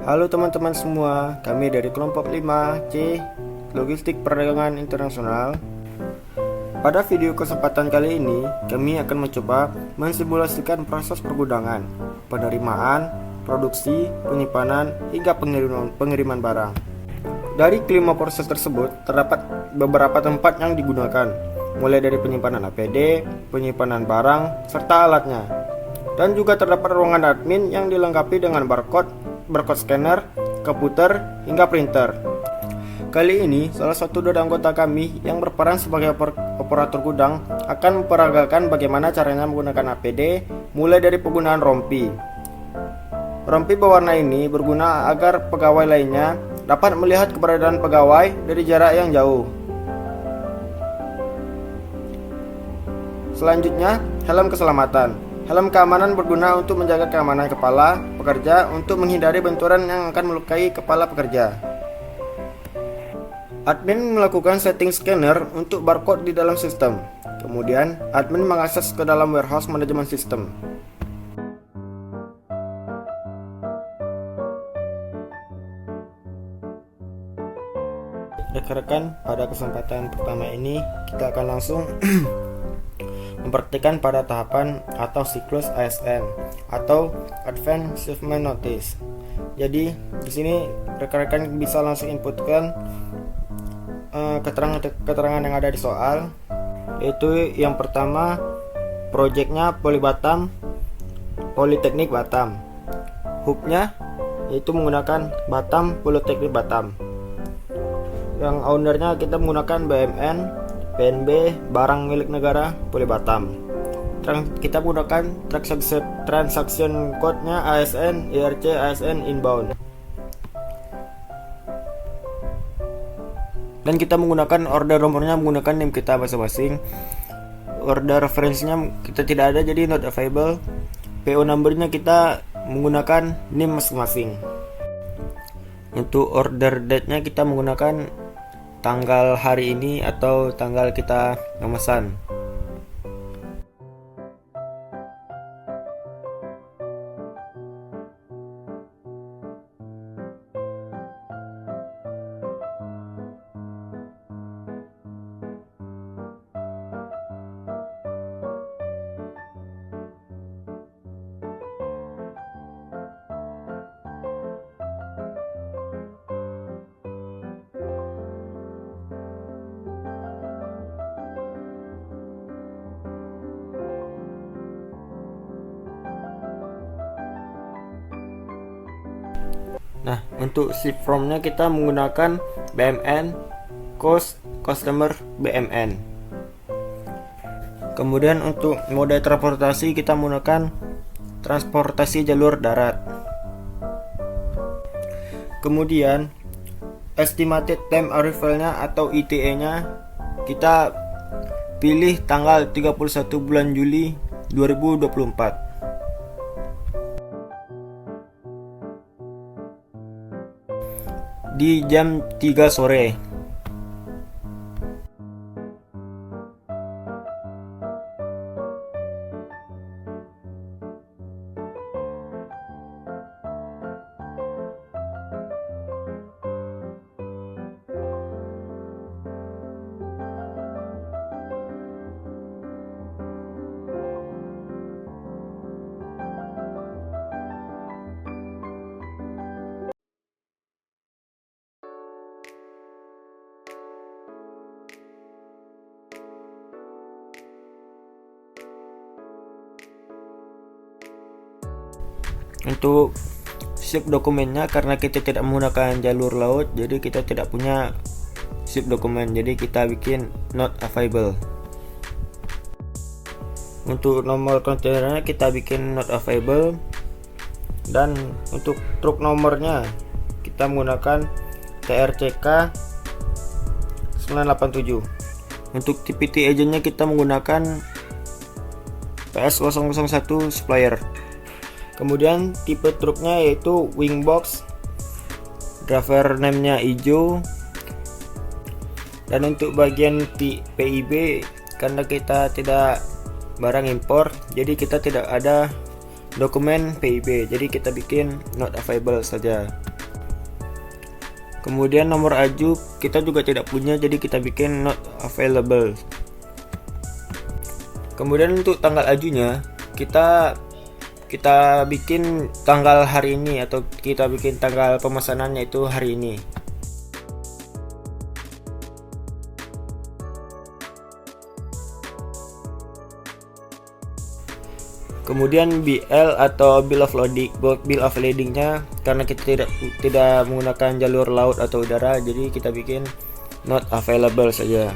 Halo teman-teman semua, kami dari kelompok 5C Logistik Perdagangan Internasional. Pada video kesempatan kali ini, kami akan mencoba mensimulasikan proses pergudangan, penerimaan, produksi, penyimpanan, hingga pengiriman barang. Dari kelima proses tersebut, terdapat beberapa tempat yang digunakan, mulai dari penyimpanan APD, penyimpanan barang, serta alatnya. Dan juga terdapat ruangan admin yang dilengkapi dengan barcode scanner, komputer, hingga printer. Kali ini, salah satu dari anggota kami yang berperan sebagai operator gudang akan memperagakan bagaimana caranya menggunakan APD, mulai dari penggunaan rompi. Rompi berwarna ini berguna agar pegawai lainnya dapat melihat keberadaan pegawai dari jarak yang jauh. Selanjutnya, helm keselamatan. Helm keamanan berguna untuk menjaga keamanan kepala pekerja untuk menghindari benturan yang akan melukai kepala pekerja. Admin melakukan setting scanner untuk barcode di dalam sistem. Kemudian, admin mengakses ke dalam warehouse manajemen sistem. Rekan-rekan, pada kesempatan pertama ini kita akan langsung mempraktikkan pada tahapan atau siklus ASN atau Advance Shipment Notice. Jadi di sini rekan-rekan bisa langsung inputkan keterangan yang ada di soal, yaitu yang pertama projectnya Politeknik Batam, hubnya yaitu menggunakan Batam Politeknik Batam, yang ownernya kita menggunakan BMN, PNB, barang milik negara, Poli Batam. Kita menggunakan transaction code-nya ASN, IRC, ASN, inbound. Dan kita menggunakan order nomornya menggunakan NIM kita masing-masing. Order referensinya kita tidak ada, jadi not available. PO number-nya kita menggunakan NIM masing-masing. Untuk order date-nya kita menggunakan tanggal hari ini atau tanggal kita memesan. Nah, untuk ship from-nya kita menggunakan BMN, customer BMN. Kemudian untuk mode transportasi kita menggunakan transportasi jalur darat. Kemudian estimated time arrival-nya atau ETA-nya kita pilih tanggal 31 bulan Juli 2024. Di jam 3 sore. Untuk ship dokumennya, karena kita tidak menggunakan jalur laut, jadi kita tidak punya ship dokumen, jadi kita bikin not available. Untuk nomor kontainernya kita bikin not available, dan untuk truk nomornya kita menggunakan TRCK 987. Untuk TPT agentnya kita menggunakan PS001 supplier. Kemudian tipe truknya yaitu wingbox, driver name-nya hijau. Dan untuk bagian PIB, karena kita tidak barang impor, jadi kita tidak ada dokumen PIB, jadi kita bikin not available saja. Kemudian nomor aju kita juga tidak punya, jadi kita bikin not available. Kemudian untuk tanggal ajunya kita kita bikin tanggal hari ini, atau kita bikin tanggal pemesanannya itu hari ini. Kemudian BL atau bill of ladingnya, karena kita tidak menggunakan jalur laut atau udara, jadi kita bikin not available saja.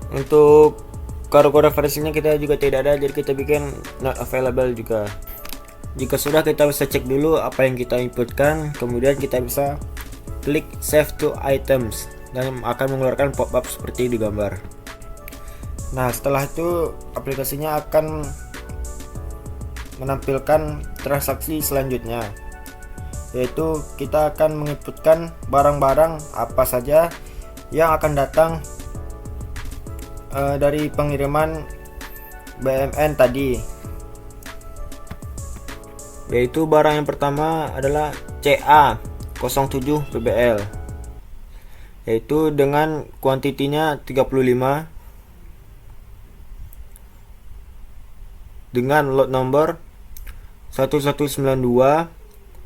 Untuk kode referensinya kita juga tidak ada, jadi kita bikin not available juga. Jika sudah, kita bisa cek dulu apa yang kita inputkan, kemudian kita bisa klik save to items dan akan mengeluarkan pop-up seperti di gambar. Nah, setelah itu aplikasinya akan menampilkan transaksi selanjutnya, yaitu kita akan menginputkan barang-barang apa saja yang akan datang dari pengiriman BMN tadi. Yaitu barang yang pertama adalah CA07 PBL, yaitu dengan kuantitinya 35 dengan lot number 1192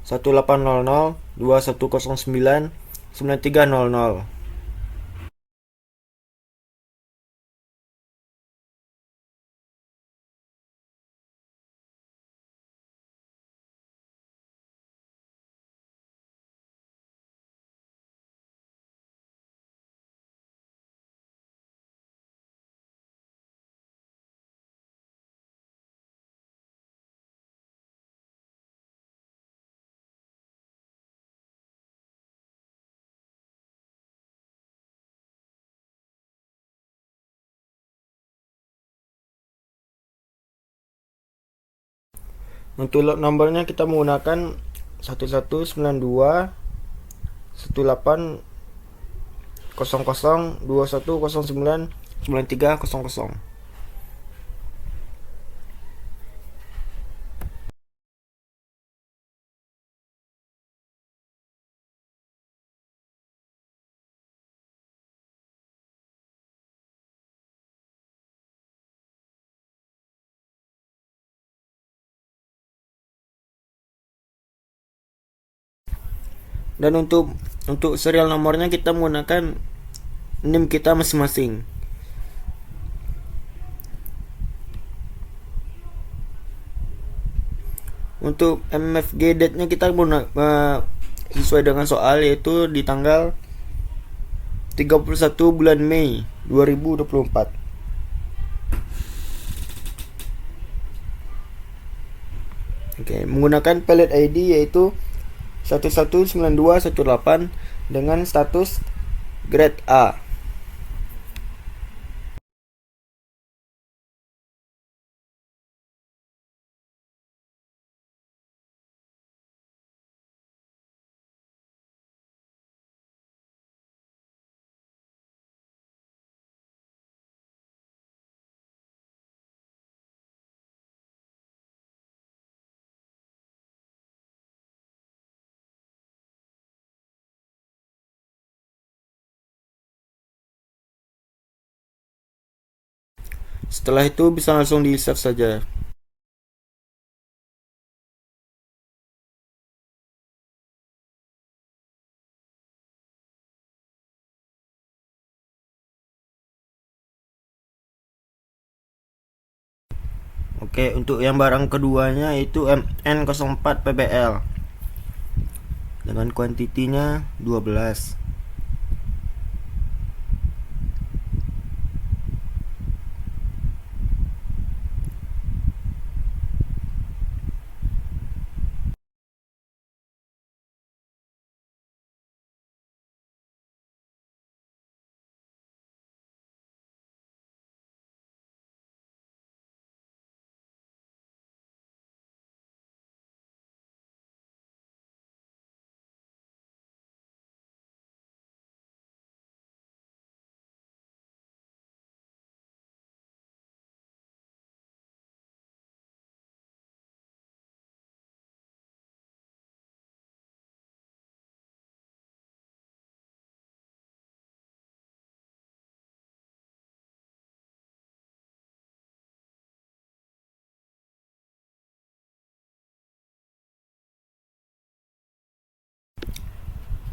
1800 2109 9300. Untuk lot numbernya kita menggunakan 1192 1800 2109 9300. Dan untuk serial nomornya kita menggunakan NIM kita masing-masing. Untuk MFG date-nya kita sesuai dengan soal, yaitu di tanggal 31 bulan Mei 2024. Oke, menggunakan pallet ID yaitu 119218 dengan status grade A. Setelah itu bisa langsung di save saja. Oke, untuk yang barang keduanya itu MN04 PBL dengan kuantitinya 12.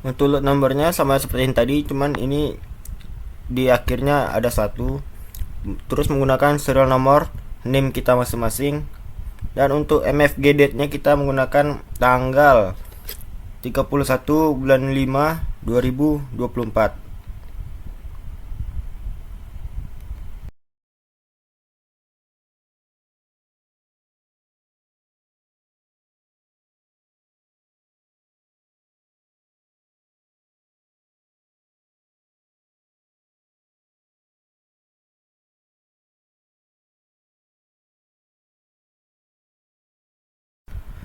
Untuk lot nomornya sama seperti yang tadi, cuman ini di akhirnya ada satu. Terus menggunakan serial nomor, name kita masing-masing. Dan untuk MFG date-nya kita menggunakan tanggal 31 bulan 5 2024.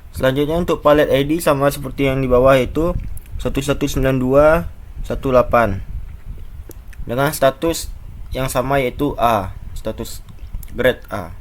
Selanjutnya untuk palet ID sama seperti yang di bawah, itu 119218 dengan status yang sama, yaitu A, status grade A.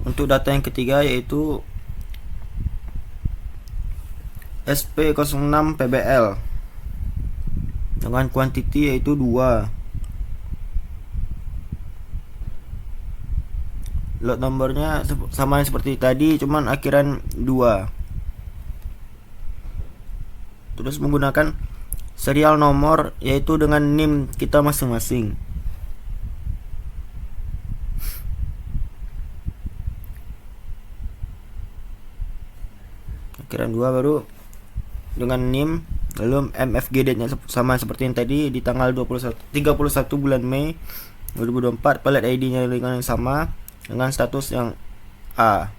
Untuk data yang ketiga, yaitu SP06 PBL dengan kuantiti yaitu 2. Lot nomornya sama seperti tadi, cuman akhiran 2. Terus menggunakan serial nomor yaitu dengan NIM kita masing-masing. Akhiran 2 baru dengan NIM, lalu MFGD-nya sama seperti yang tadi di tanggal 31 bulan Mei 2024, pelet ID-nya dengan yang sama dengan status yang A.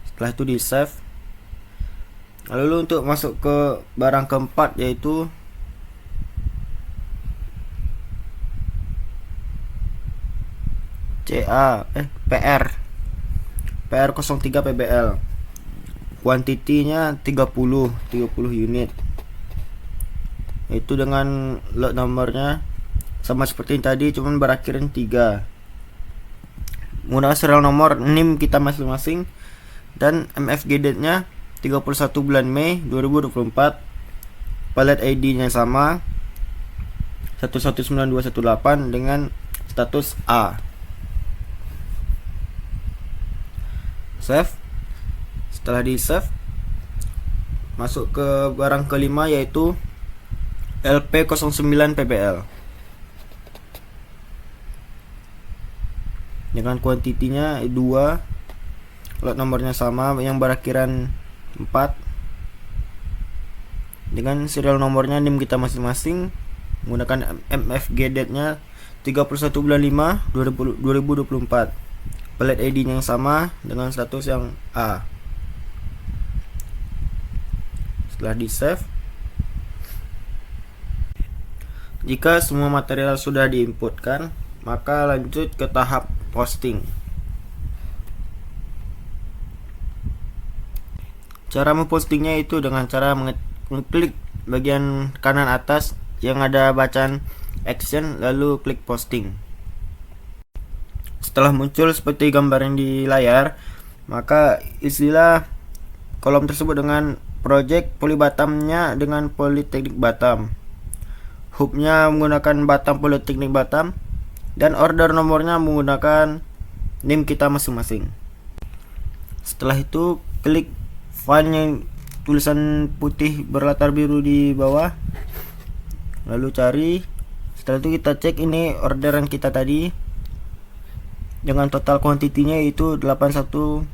Setelah itu di save. Lalu untuk masuk ke barang keempat yaitu PR03 PBL. Kuantitinya 30 unit. Itu dengan lot nomornya sama seperti yang tadi, cuman berakhiran 3. Menggunakan serial nomor NIM kita masing-masing dan MFGD-nya 31 bulan Mei 2024. Pelet ID-nya sama 119218 dengan status A. Save. Setelah di save, masuk ke barang kelima yaitu LP09 PBL dengan kuantitinya 2, lot nomornya sama yang berakhiran 4, dengan serial nomornya NIM kita masing-masing, menggunakan MFGD-nya 31 bulan 5 2024. Pelet ID-nya yang sama dengan status yang A. Setelah di save, jika semua material sudah diinputkan, maka lanjut ke tahap posting. Cara mempostingnya itu dengan cara mengklik bagian kanan atas yang ada bacaan action, lalu klik posting. Setelah muncul seperti gambar yang di layar, maka isilah kolom tersebut dengan project Polybatamnya dengan Politeknik Batam, hubnya menggunakan Batam Politeknik Batam, dan order nomornya menggunakan NIM kita masing-masing. Setelah itu klik file yang tulisan putih berlatar biru di bawah, lalu cari. Setelah itu kita cek ini orderan kita tadi dengan total kuantitinya itu 81.00.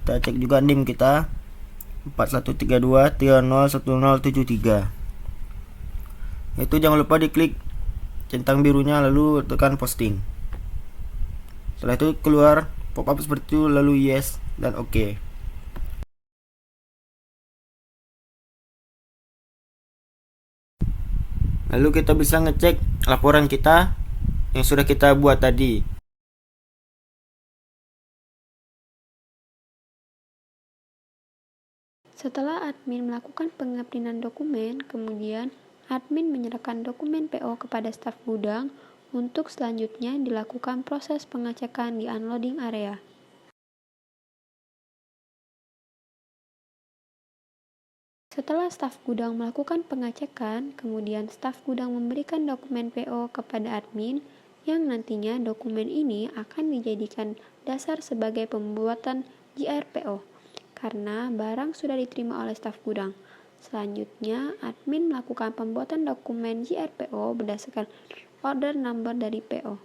Kita cek juga NIM kita 4132301073. Itu jangan lupa diklik centang birunya lalu tekan posting. Setelah itu keluar pop-up seperti itu, lalu yes dan OK. Lalu kita bisa ngecek laporan kita yang sudah kita buat tadi. Setelah admin melakukan penguploadan dokumen, kemudian admin menyerahkan dokumen PO kepada staf gudang untuk selanjutnya dilakukan proses pengecekan di unloading area. Setelah staf gudang melakukan pengecekan, kemudian staf gudang memberikan dokumen PO kepada admin yang nantinya dokumen ini akan dijadikan dasar sebagai pembuatan JRPO karena barang sudah diterima oleh staf gudang. Selanjutnya, admin melakukan pembuatan dokumen JRPO berdasarkan order number dari PO.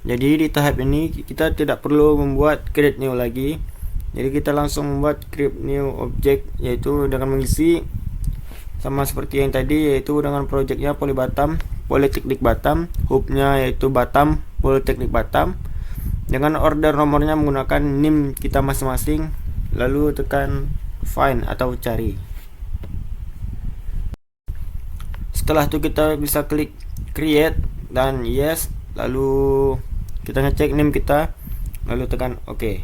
Jadi di tahap ini kita tidak perlu membuat create new lagi. Jadi kita langsung membuat create new object, yaitu dengan mengisi sama seperti yang tadi, yaitu dengan projectnya Polybatam Politeknik Batam, hubnya yaitu Batam Politeknik Batam, dengan order nomornya menggunakan NIM kita masing-masing, lalu tekan find atau cari. Setelah itu kita bisa klik create dan yes, lalu kita ngecek NIM kita, lalu tekan OK.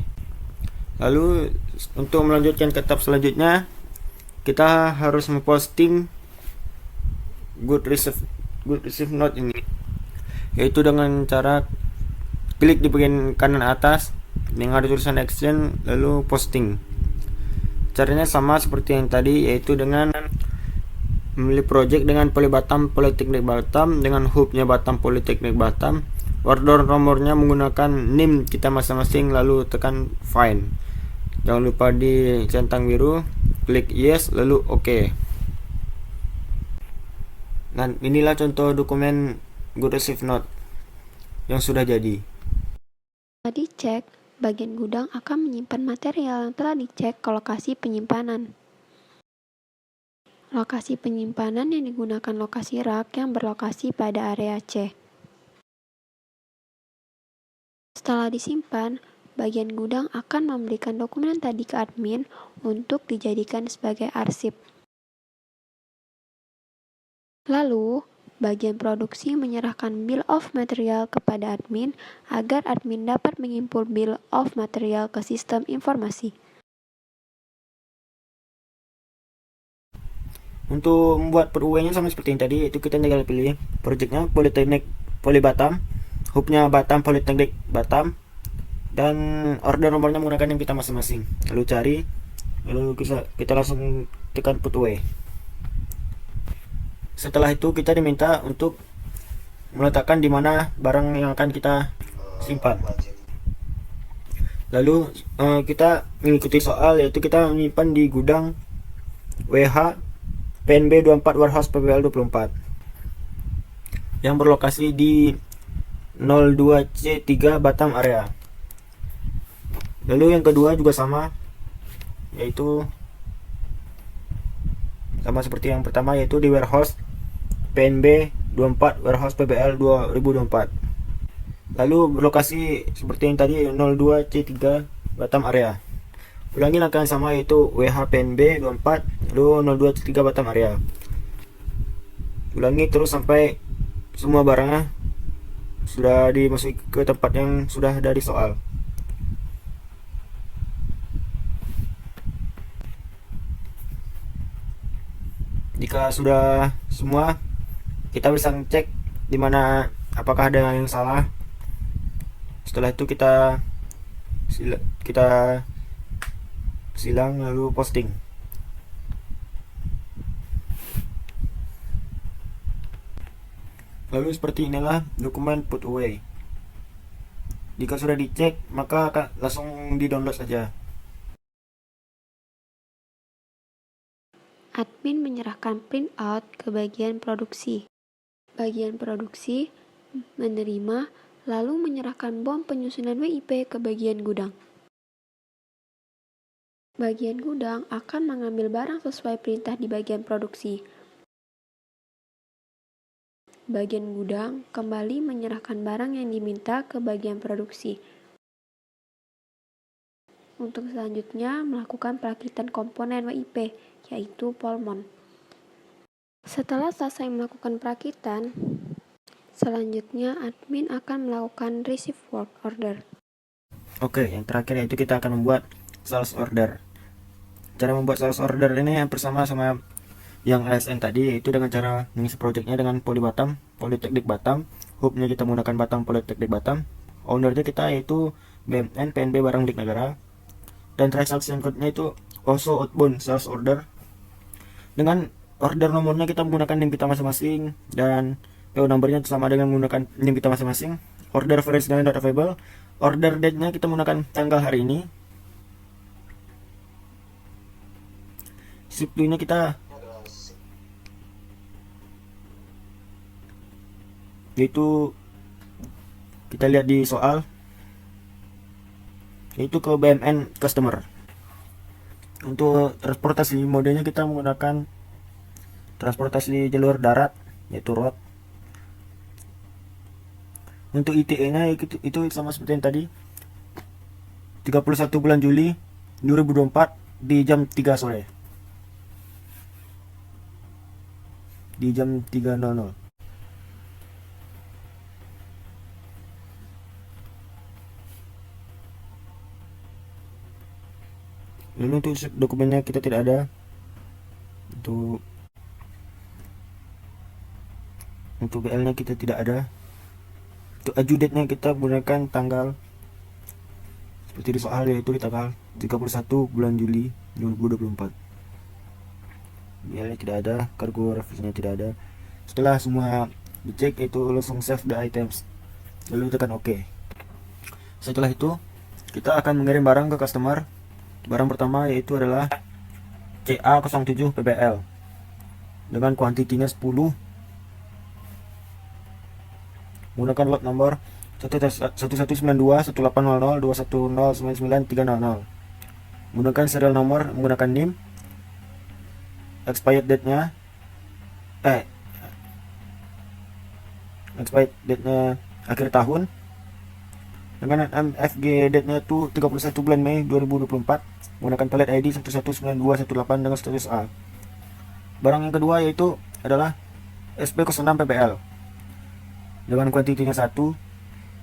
Lalu untuk melanjutkan ke tahap selanjutnya, kita harus memposting good receive note ini, yaitu dengan cara klik di bagian kanan atas yang ada tulisan action lalu posting. Caranya sama seperti yang tadi, yaitu dengan memilih project dengan Polybatam Politeknik Batam dengan hubnya Batam Politeknik Batam, order nomornya menggunakan NIM kita masing-masing, lalu tekan find. Jangan lupa di centang biru klik yes lalu oke. Dan inilah contoh dokumen Good Receive Note yang sudah jadi. Setelah dicek, bagian gudang akan menyimpan material yang telah dicek ke lokasi penyimpanan. Lokasi penyimpanan yang digunakan lokasi rak yang berlokasi pada area C. Setelah disimpan, bagian gudang akan memberikan dokumen tadi ke admin untuk dijadikan sebagai arsip. Lalu, bagian produksi menyerahkan bill of material kepada admin agar admin dapat mengimport bill of material ke sistem informasi. Untuk membuat per UE nya sama seperti yang tadi, itu kita tinggal pilih projectnya Politeknik Poli Batam, hubnya Batam Politeknik Batam, dan order nomornya menggunakan yang kita masing-masing. Lalu cari, lalu kita langsung tekan put UE. Setelah itu kita diminta untuk meletakkan di mana barang yang akan kita simpan. Lalu kita mengikuti soal, yaitu kita menyimpan di gudang WH PNB 24 Warehouse PBL 24 yang berlokasi di 02C3 Batam area. Lalu yang kedua juga sama, yaitu sama seperti yang pertama, yaitu di warehouse PNB 24 Warehouse PBL 2024. Lalu berlokasi seperti yang tadi 02C3 Batam area. Ulangi langkah yang sama, yaitu WHPNB 24 lalu 02C3 Batam area. Ulangi terus sampai semua barangnya sudah dimasuki ke tempat yang sudah ada di soal. Jika sudah semua, kita bisa ngecek di mana apakah ada yang salah. Setelah itu kita silang lalu posting. Lalu seperti inilah dokumen put away. Jika sudah dicek, maka langsung di-download saja. Admin menyerahkan printout ke bagian produksi. Bagian produksi menerima lalu menyerahkan bom penyusunan WIP ke bagian gudang. Bagian gudang akan mengambil barang sesuai perintah di bagian produksi. Bagian gudang kembali menyerahkan barang yang diminta ke bagian produksi. Untuk selanjutnya melakukan perakitan komponen WIP, yaitu Polmon. Setelah selesai melakukan perakitan, selanjutnya admin akan melakukan receive work order. Oke, yang terakhir yaitu kita akan membuat sales order. Cara membuat sales order ini yang bersama sama yang ASN tadi, yaitu dengan cara mengisi projectnya dengan Poli Batam, Politeknik Batam, hubnya kita menggunakan Batam Politeknik Batam, ownernya kita yaitu BMN PNB Barang Dik Negara, dan transaction code-nya itu also outbound sales order. Dengan order nomornya kita menggunakan NIM kita masing-masing, dan PO numbernya sama dengan menggunakan NIM kita masing-masing. Order variance dengan not available. Order date-nya kita menggunakan tanggal hari ini. Ship due-nya kita yaitu kita lihat di soal, yaitu ke BMN customer. Untuk transportasi modenya kita menggunakan transportasi jalur darat, yaitu road. Untuk ITE nya itu sama seperti yang tadi, 31 bulan Juli 2024 di jam 3 sore, di jam 3.00. Lalu untuk dokumennya kita tidak ada. Untuk BL nya kita tidak ada. Untuk aju date nya kita gunakan tanggal seperti di soal, yaitu di tanggal 31 bulan Juli 2024. BL nya tidak ada, kargo referensinya tidak ada. Setelah semua dicek, itu langsung save the items, lalu tekan OK. Setelah itu kita akan mengirim barang ke customer Barang pertama yaitu adalah CA07 PBL dengan kuantitinya 10. Menggunakan lot nomor 1192180021099300. Menggunakan serial nomor, menggunakan NIM, expired date-nya akhir tahun, dengan MFG date-nya itu 31 bulan Mei 2024, menggunakan pelet ID 119218 dengan status A. Barang yang kedua yaitu adalah SP06 PBL dengan kuantitinya 1,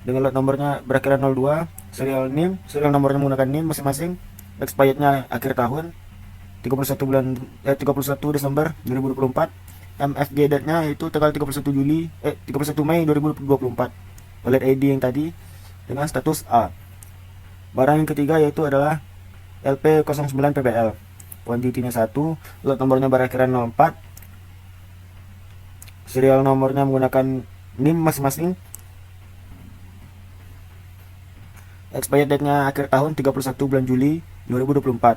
dengan lot nomornya berakhiran 02, serial nomornya menggunakan NIM masing-masing, expirednya akhir tahun 31 Desember 2024, MFG date-nya itu tanggal 31 Mei 2024, pelet ID yang tadi dengan status A. Barang yang ketiga yaitu adalah LP09 PBL, kuantitinya 1, lot nomornya berakhiran 04, serial nomornya menggunakan NIM masing-masing, expired date-nya akhir tahun 31 bulan Juli 2024,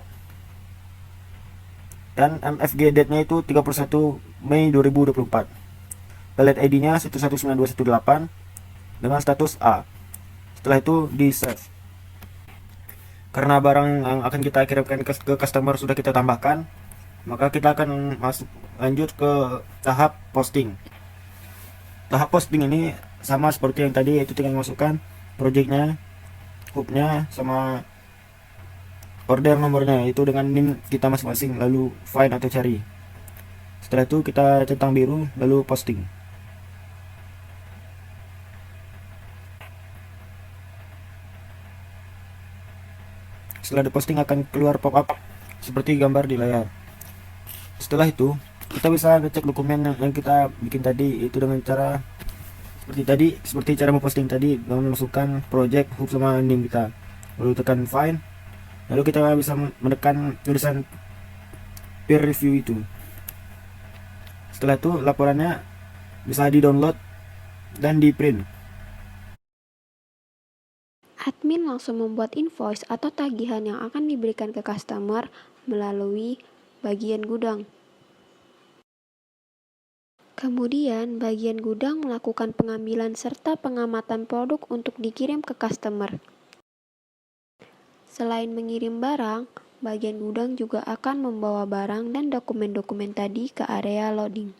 dan MFG date-nya itu 31 Mei 2024, pelet ID-nya 119218 dengan status A. Setelah itu di save. Karena barang yang akan kita kirimkan ke customer sudah kita tambahkan, maka kita akan lanjut ke tahap posting. Tahap posting ini sama seperti yang tadi, yaitu tinggal masukkan projectnya, hooknya, sama order nomornya itu dengan NIM kita masing-masing, lalu find atau cari. Setelah itu kita centang biru lalu posting. Setelah diposting akan keluar pop-up seperti gambar di layar. Setelah itu kita bisa ngecek dokumen yang kita bikin tadi, itu dengan cara seperti cara memposting tadi, dengan memasukkan project, hook, sama NIM kita, lalu tekan find, lalu kita bisa menekan tulisan peer review itu. Setelah itu laporannya bisa di download dan di print. Admin langsung membuat invoice atau tagihan yang akan diberikan ke customer melalui bagian gudang. Kemudian, bagian gudang melakukan pengambilan serta pengamatan produk untuk dikirim ke customer. Selain mengirim barang, bagian gudang juga akan membawa barang dan dokumen-dokumen tadi ke area loading.